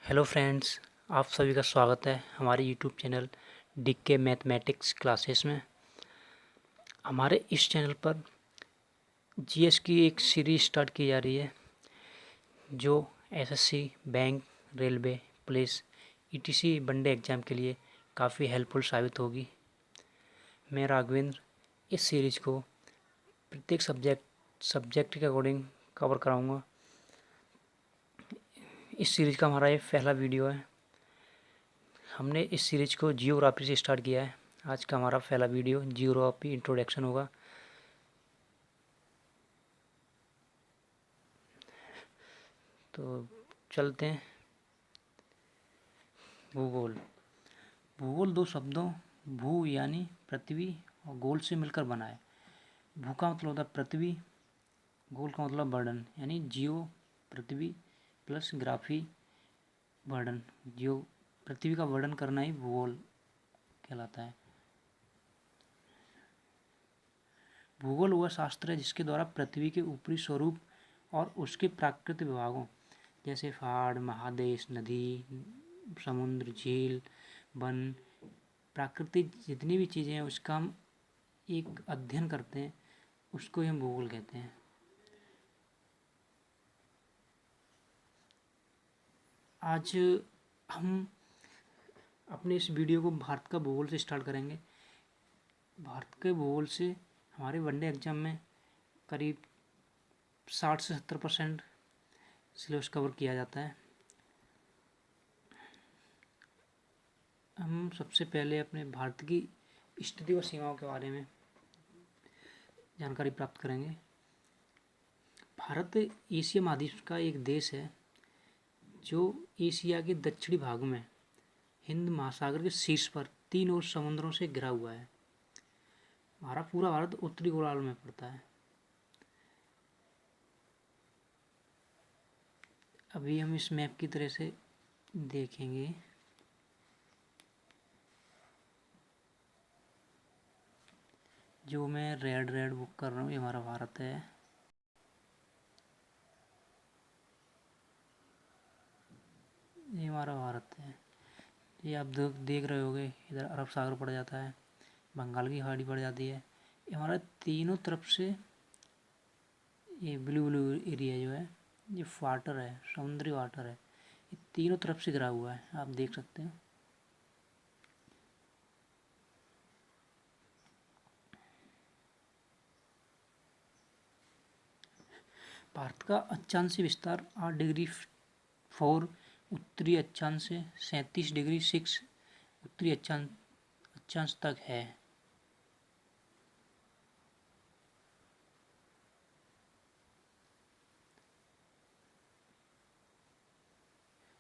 Hello friends, आप सभी का स्वागत है हमारे YouTube channel DK mathematics classes में। हमारे इस चैनल पर जीएस की एक सीरीज स्टार्ट की जा रही है जो SSC, bank, railway, police, etc one day exam के लिए काफ़ी हेल्पफुल साबित होगी। मैं राघवेंद्र इस सीरीज को प्रत्येक सब्जेक्ट के अकॉर्डिंग कवर कराऊंगा। इस सीरीज का हमारा ये पहला वीडियो है। हमने इस सीरीज को जियोग्राफी से स्टार्ट किया है। आज का हमारा पहला वीडियो जियोग्राफी इंट्रोडक्शन होगा। तो चलते हैं। भूगोल। भूगोल दो शब्दों भू यानी पृथ्वी और गोल से मिलकर बना है। भू का मतलब होता है पृथ्वी, गोल का मतलब वर्णन, यानी जियो पृथ्वी प्लस ग्राफी वर्णन। जियो पृथ्वी का वर्णन करना ही भूगोल कहलाता है। भूगोल वह शास्त्र है जिसके द्वारा पृथ्वी के ऊपरी स्वरूप और उसके प्राकृतिक विभागों जैसे पहाड़, महादेश, नदी, समुद्र, झील, वन, प्राकृतिक जितनी भी चीज़ें हैं उसका हम एक अध्ययन करते हैं, उसको ही हम भूगोल कहते हैं। आज हम अपने इस वीडियो को भारत का भूगोल से स्टार्ट करेंगे। भारत के भूगोल से हमारे वनडे एग्जाम में करीब 60 से 70% सिलेबस कवर किया जाता है। हम सबसे पहले अपने भारत की स्थिति व सीमाओं के बारे में जानकारी प्राप्त करेंगे। भारत एशिया महाद्वीप का एक देश है जो एशिया के दक्षिणी भाग में हिंद महासागर के शीर्ष पर 3 और समुद्रों से घिरा हुआ है। हमारा पूरा भारत उत्तरी गोलार्ध में पड़ता है। अभी हम इस मैप की तरह से देखेंगे। जो मैं रेड बुक कर रहा हूँ ये हमारा भारत है। ये हमारा भारत है। ये आप देख रहे होगे, इधर अरब सागर पड़ जाता है, बंगाल की खाड़ी पड़ जाती है। ये हमारा तीनों तरफ से ये ब्लू एरिया जो है ये वाटर है, समुद्री वाटर है। ये तीनों तरफ से घिरा हुआ है, आप देख सकते हैं। भारत का अक्षांशीय विस्तार 8 डिग्री 4 उत्तरी अक्षांश से 37 डिग्री 6 उत्तरी अक्षांश तक है।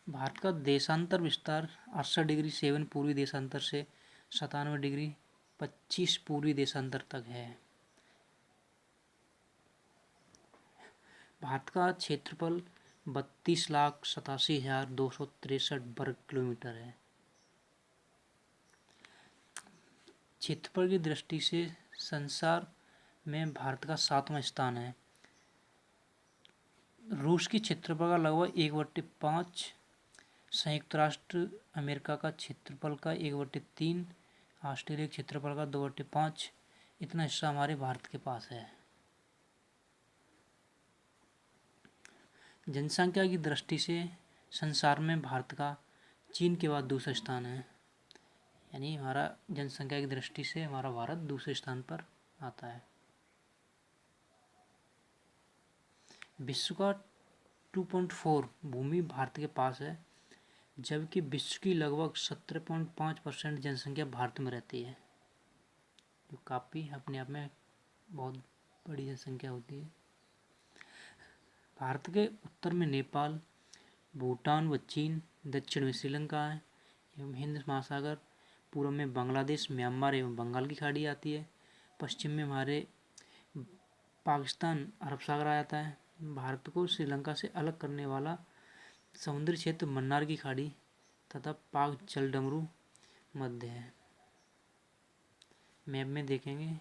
भारत का देशांतर विस्तार 68 डिग्री 7 पूर्वी देशांतर से 97 डिग्री 25 पूर्वी देशांतर तक है। भारत का क्षेत्रफल 32,87,263 वर्ग किलोमीटर है। क्षेत्रफल की दृष्टि से संसार में भारत का 7वां स्थान है। रूस की क्षेत्रफल का लगभग 1/5, संयुक्त राष्ट्र अमेरिका का क्षेत्रफल का 1/3, ऑस्ट्रेलिया के क्षेत्रफल का 2/5, इतना हिस्सा हमारे भारत के पास है। जनसंख्या की दृष्टि से संसार में भारत का चीन के बाद दूसरा स्थान है, यानी हमारा जनसंख्या की दृष्टि से हमारा भारत दूसरे स्थान पर आता है। विश्व का 2.4 भूमि भारत के पास है, जबकि विश्व की लगभग 17.5% जनसंख्या भारत में रहती है, जो काफ़ी अपने आप में बहुत बड़ी जनसंख्या होती है। भारत के उत्तर में नेपाल, भूटान व चीन, दक्षिण में श्रीलंका है एवं हिंद महासागर, पूर्व में बांग्लादेश, म्यांमार एवं बंगाल की खाड़ी आती है, पश्चिम में हमारे पाकिस्तान, अरब सागर आ जाता है। भारत को श्रीलंका से अलग करने वाला समुद्री क्षेत्र मन्नार की खाड़ी तथा पाक जलडमरू मध्य है। मैप में देखेंगे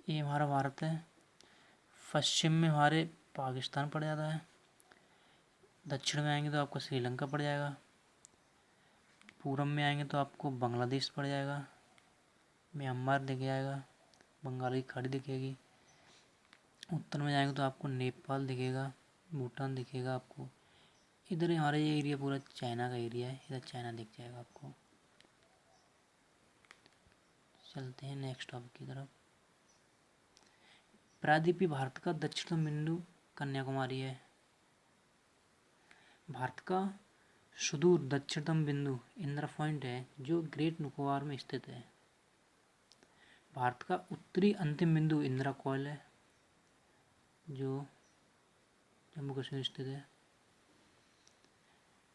ये हमारा भारत है। पश्चिम में हमारे पाकिस्तान पड़ जाता है, दक्षिण में आएंगे तो आपको श्रीलंका पड़ जाएगा, पूरब में आएंगे तो आपको बांग्लादेश पड़ जाएगा, म्यांमार दिख जाएगा, बंगाल की खाड़ी दिखेगी, उत्तर में जाएंगे तो आपको नेपाल दिखेगा, भूटान दिखेगा आपको। इधर हमारा ये एरिया पूरा चाइना का एरिया है, इधर चाइना दिख जाएगा आपको। चलते हैं नेक्स्ट टॉपिक की तरफ। प्रायद्वीपीय भारत का दक्षिणतम बिंदु कन्याकुमारी है। भारत का सुदूर दक्षिणतम बिंदु इंदिरा पॉइंट है जो ग्रेट निकोबार में स्थित है। भारत का उत्तरी अंतिम बिंदु इंदिरा कॉइल है जो जम्मू कश्मीर स्थित है।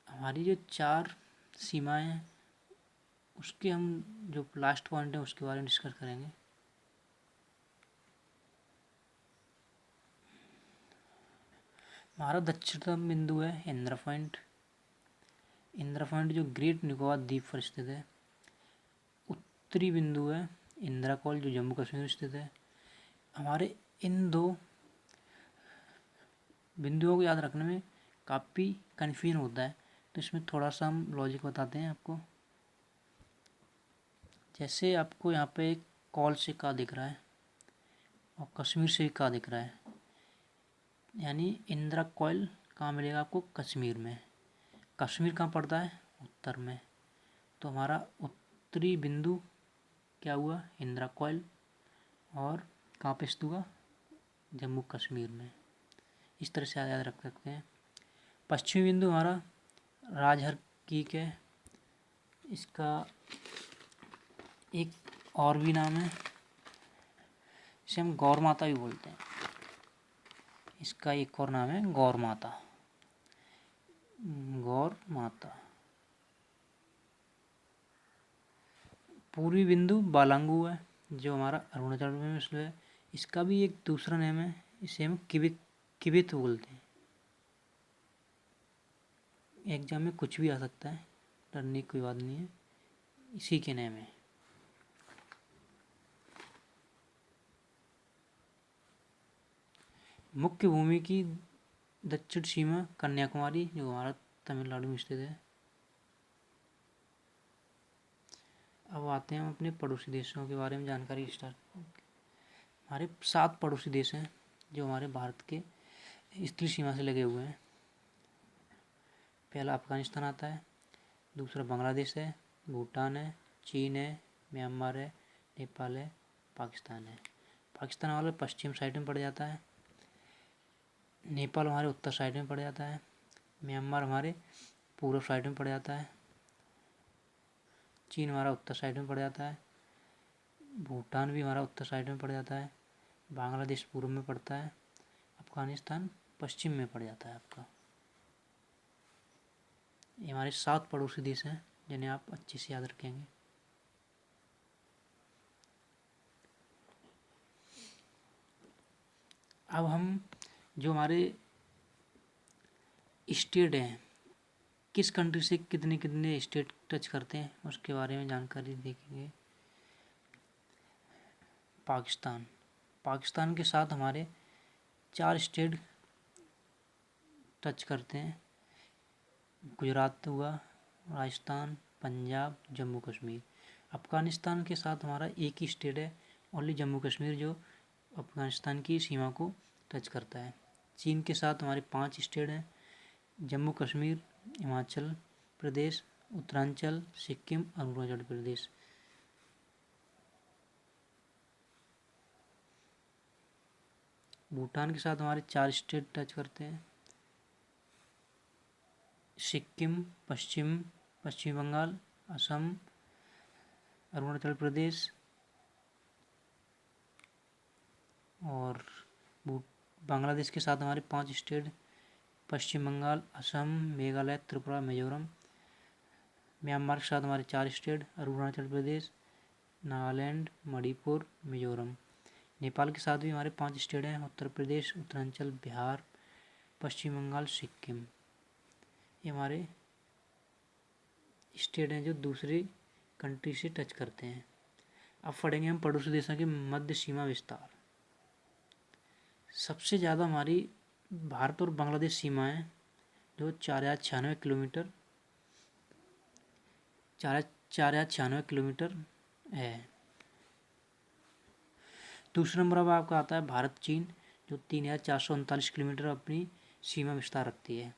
हमारी जो 4 सीमाएं हैं उसके हम जो लास्ट पॉइंट है उसके बारे में डिस्कस करेंगे। हमारा दक्षिणतम बिंदु है इंदिरा पॉइंट। इंदिरा पॉइंट जो ग्रेट निकोबार द्वीप पर स्थित है। उत्तरी बिंदु है इंदिरा कॉइल जो जम्मू कश्मीर में स्थित है। हमारे इन 2 बिंदुओं को याद रखने में काफ़ी कन्फ्यूजन होता है, तो इसमें थोड़ा सा हम लॉजिक बताते हैं आपको। जैसे आपको यहाँ पे एक कॉल से का दिख रहा है और कश्मीर से का दिख रहा है, यानी इंदिरा कॉइल कहाँ मिलेगा आपको? कश्मीर में। कश्मीर कहाँ पड़ता है? उत्तर में। तो हमारा उत्तरी बिंदु क्या हुआ? इंदिरा कॉइल। और कहाँ पे स्थित हुआ? जम्मू कश्मीर में। इस तरह से याद रख सकते हैं। पश्चिमी बिंदु हमारा राजहर कीक है। इसका एक और भी नाम है, इसे हम गौर माता भी बोलते हैं। इसका एक और नाम है गौर माता। गौर माता। पूर्वी बिंदु बालांगू है जो हमारा अरुणाचल में स्थित है। इसका भी एक दूसरा नाम है, इसे हम किबित बोलते हैं। एग्जाम में कुछ भी आ सकता है, डरने की कोई बात नहीं है, इसी के नाम है। मुख्य भूमि की दक्षिण सीमा कन्याकुमारी जो हमारा तमिलनाडु में स्थित है। अब आते हैं हम अपने पड़ोसी देशों के बारे में जानकारी स्टार्ट। हमारे 7 पड़ोसी देश हैं जो हमारे भारत के स्थलीय सीमा से लगे हुए हैं। पहला अफगानिस्तान आता है, दूसरा बांग्लादेश है, भूटान है, चीन है, म्यांमार है, नेपाल है, पाकिस्तान है। पाकिस्तान वाले पश्चिम साइड में पड़ जाता है, नेपाल हमारे उत्तर साइड में पड़ जाता है, म्यांमार हमारे पूर्व साइड में पड़ जाता है, चीन हमारा उत्तर साइड में पड़ जाता है, भूटान भी हमारा उत्तर साइड में पड़ जाता है, बांग्लादेश पूर्व में पड़ता है, अफगानिस्तान पश्चिम में पड़ जाता है आपका। ये हमारे 7 पड़ोसी देश हैं जिन्हें आप अच्छे से याद रखेंगे। अब हम जो हमारे स्टेट हैं, किस कंट्री से कितने कितने स्टेट टच करते हैं उसके बारे में जानकारी देखेंगे। पाकिस्तान। पाकिस्तान के साथ हमारे 4 स्टेट टच करते हैं। गुजरात हुआ, राजस्थान, पंजाब, जम्मू कश्मीर। अफगानिस्तान के साथ हमारा एक ही स्टेट है, ओनली जम्मू कश्मीर, जो अफगानिस्तान की सीमा को टच करता है। चीन के साथ हमारे 5 स्टेट हैं, जम्मू कश्मीर, हिमाचल प्रदेश, उत्तरांचल, सिक्किम, अरुणाचल प्रदेश। भूटान के साथ हमारे 4 स्टेट टच करते हैं, सिक्किम, पश्चिम बंगाल, असम, अरुणाचल प्रदेश और बांग्लादेश के साथ हमारे 5 स्टेट, पश्चिम बंगाल, असम, मेघालय, त्रिपुरा, मिजोरम। म्यांमार के साथ हमारे 4 स्टेट, अरुणाचल प्रदेश, नागालैंड, मणिपुर, मिजोरम। नेपाल के साथ भी हमारे 5 स्टेट हैं, उत्तर प्रदेश, उत्तरांचल, बिहार, पश्चिम बंगाल, सिक्किम। ये हमारे स्टेट हैं जो दूसरी कंट्री से टच करते हैं। अब पढ़ेंगे हम पड़ोसी देशों के मध्य सीमा विस्तार। सबसे ज़्यादा हमारी भारत और बांग्लादेश सीमा है जो 4,96 किलोमीटर है। दूसरे नंबर पर आपका आता है भारत चीन जो 3,439 किलोमीटर अपनी सीमा विस्तार रखती है।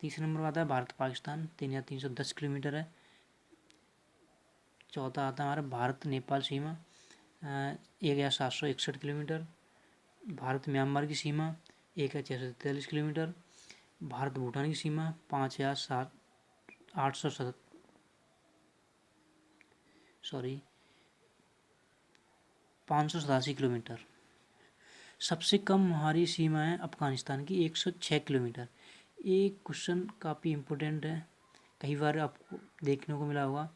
तीसरे नंबर पर आता है भारत पाकिस्तान 3,310 किलोमीटर है। चौथा आता है हमारा भारत नेपाल सीमा 1,761 किलोमीटर। भारत म्यांमार की सीमा 1,643 किलोमीटर। भारत भूटान की सीमा 5,87 सबसे कम हमारी सीमा है अफगानिस्तान की 106 किलोमीटर। एक क्वेश्चन काफ़ी इम्पोर्टेंट है, कई बार आपको देखने को मिला होगा,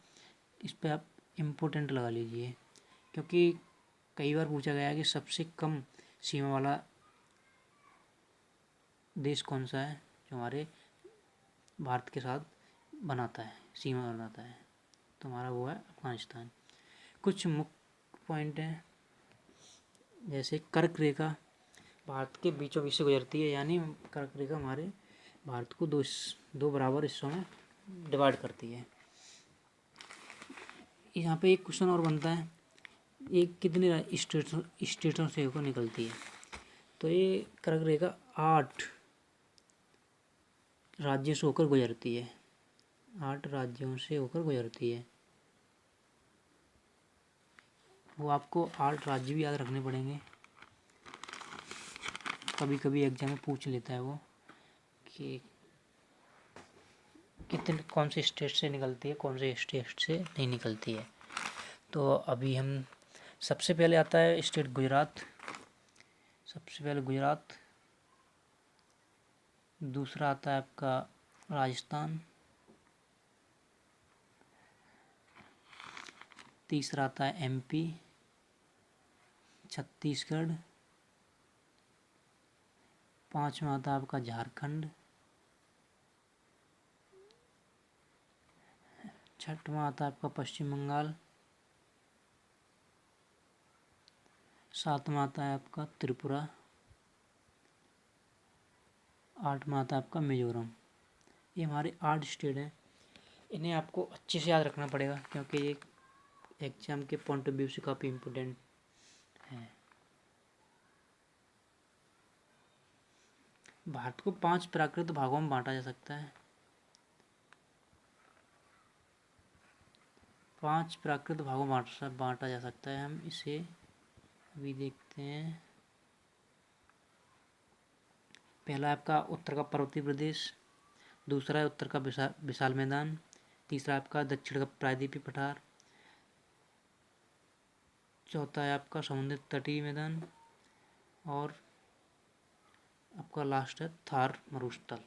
इस पर आप इम्पोर्टेंट लगा लीजिए क्योंकि कई बार पूछा गया है कि सबसे कम सीमा वाला देश कौन सा है जो हमारे भारत के साथ बनाता है, सीमा बनाता है, तो हमारा वो है अफगानिस्तान। कुछ मुख्य पॉइंट हैं जैसे कर्क रेखा भारत के बीचों बीच से गुजरती है, यानी कर्क रेखा हमारे भारत को दो बराबर हिस्सों में डिवाइड करती है। यहाँ पे एक क्वेश्चन और बनता है, ये कितने स्टेटों से होकर निकलती है, तो ये कर्क रेखा 8 राज्यों से होकर गुजरती है, 8 राज्यों से होकर गुजरती है। वो आपको 8 राज्य भी याद रखने पड़ेंगे, कभी कभी एग्जाम में पूछ लेता है वो कि कितने कौन से स्टेट से निकलती है, कौन से स्टेट से नहीं निकलती है। तो अभी हम सबसे पहले आता है स्टेट गुजरात, सबसे पहले गुजरात। दूसरा आता है आपका राजस्थान। तीसरा आता है एमपी, छत्तीसगढ़। पांचवा आता है आपका झारखंड। छठवां आता है आपका पश्चिम बंगाल। सातवां आता है आपका त्रिपुरा। आठवां आता है आपका मिजोरम। ये हमारे 8 स्टेट हैं, इन्हें आपको अच्छे से याद रखना पड़ेगा क्योंकि ये एग्जाम के पॉइंट ऑफ व्यू से काफ़ी इम्पोर्टेंट है। भारत को 5 प्राकृत भागों में बांटा जा सकता है। 5 प्राकृत भागों में बांटा जा सकता है। हम इसे अभी देखते हैं। पहला आपका उत्तर का पर्वतीय प्रदेश, दूसरा है उत्तर का विशाल मैदान, तीसरा आपका दक्षिण का प्रायद्वीपीय पठार, चौथा है आपका समुद्र तटीय मैदान और आपका लास्ट है थार मरुस्थल।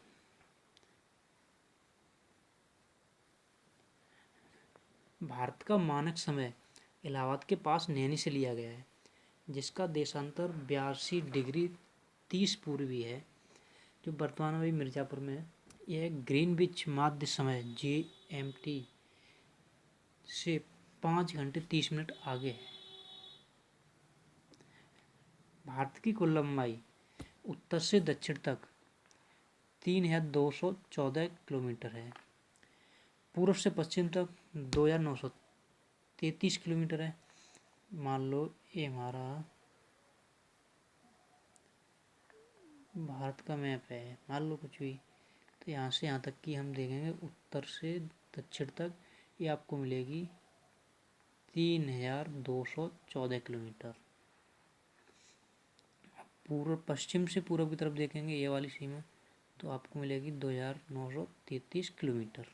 भारत का मानक समय इलाहाबाद के पास नैनी से लिया गया है, जिसका देशांतर 82 डिग्री 30 पूर्वी है, जो वर्तमान में मिर्ज़ापुर में है। यह ग्रीनविच माध्य समय GMT से 5 घंटे 30 मिनट आगे है। भारत की कुल लंबाई उत्तर से दक्षिण तक 3,214 किलोमीटर है। पूर्व से पश्चिम तक 2,933 किलोमीटर है। मान लो ये हमारा भारत का मैप है, मान लो कुछ भी, तो यहाँ से यहाँ तक की हम देखेंगे उत्तर से दक्षिण तक, ये आपको मिलेगी 3,214 किलोमीटर। पूर्व पश्चिम से पूर्व की तरफ देखेंगे ये वाली सीमा, तो आपको मिलेगी 2,933 किलोमीटर।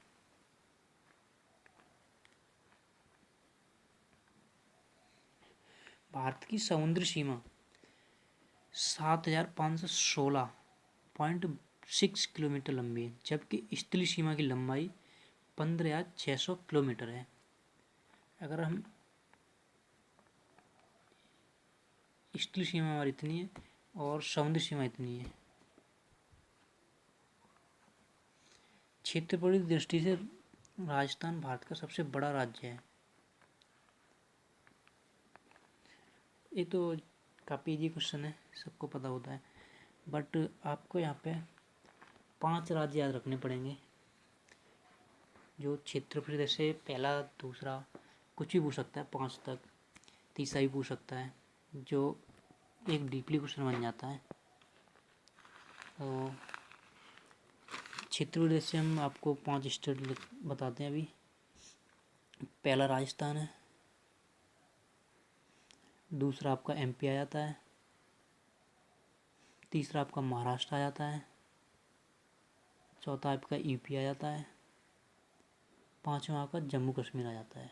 भारत की समुद्री सीमा 7,516.6 किलोमीटर लंबी है, जबकि स्थलीय सीमा की लंबाई 15,600 किलोमीटर है। अगर हम स्थलीय सीमा हमारी इतनी है और समुद्री सीमा इतनी है। क्षेत्रफल की दृष्टि से राजस्थान भारत का सबसे बड़ा राज्य है। ये तो काफ़ी इजी क्वेश्चन है, सबको पता होता है, बट आपको यहाँ पे 5 राज्य याद रखने पड़ेंगे जो क्षेत्रफल, जैसे पहला दूसरा कुछ भी पूछ सकता है 5 तक, तीसरा भी पूछ सकता है, जो एक डीपली क्वेश्चन बन जाता है। तो क्षेत्रफल जैसे हम आपको 5 स्टेट बताते हैं अभी। पहला राजस्थान है, दूसरा आपका एमपी आ जाता है, तीसरा आपका महाराष्ट्र आ जाता है, चौथा आपका यूपी आ जाता है, पांचवा आपका जम्मू कश्मीर आ जाता है।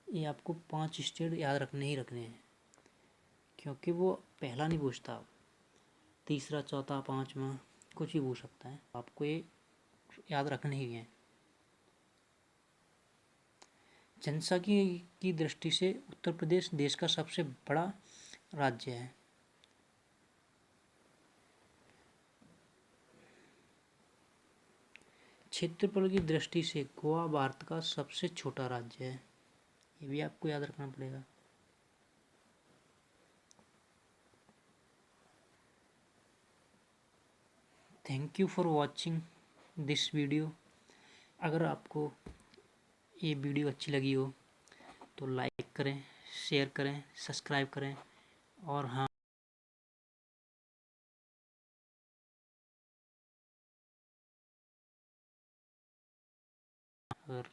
ये आपको 5 स्टेट याद रखने ही रखने हैं, क्योंकि वो पहला नहीं पूछता, तीसरा चौथा पांचवा कुछ भी पूछ सकता है, आपको ये याद रखने ही हैं। जनसंख्या की दृष्टि से उत्तर प्रदेश देश का सबसे बड़ा राज्य है। क्षेत्रफल की दृष्टि से गोवा भारत का सबसे छोटा राज्य है, ये भी आपको याद रखना पड़ेगा। Thank you for watching this video. अगर आपको ये वीडियो अच्छी लगी हो तो लाइक करें, शेयर करें, सब्सक्राइब करें, और हाँ, अगर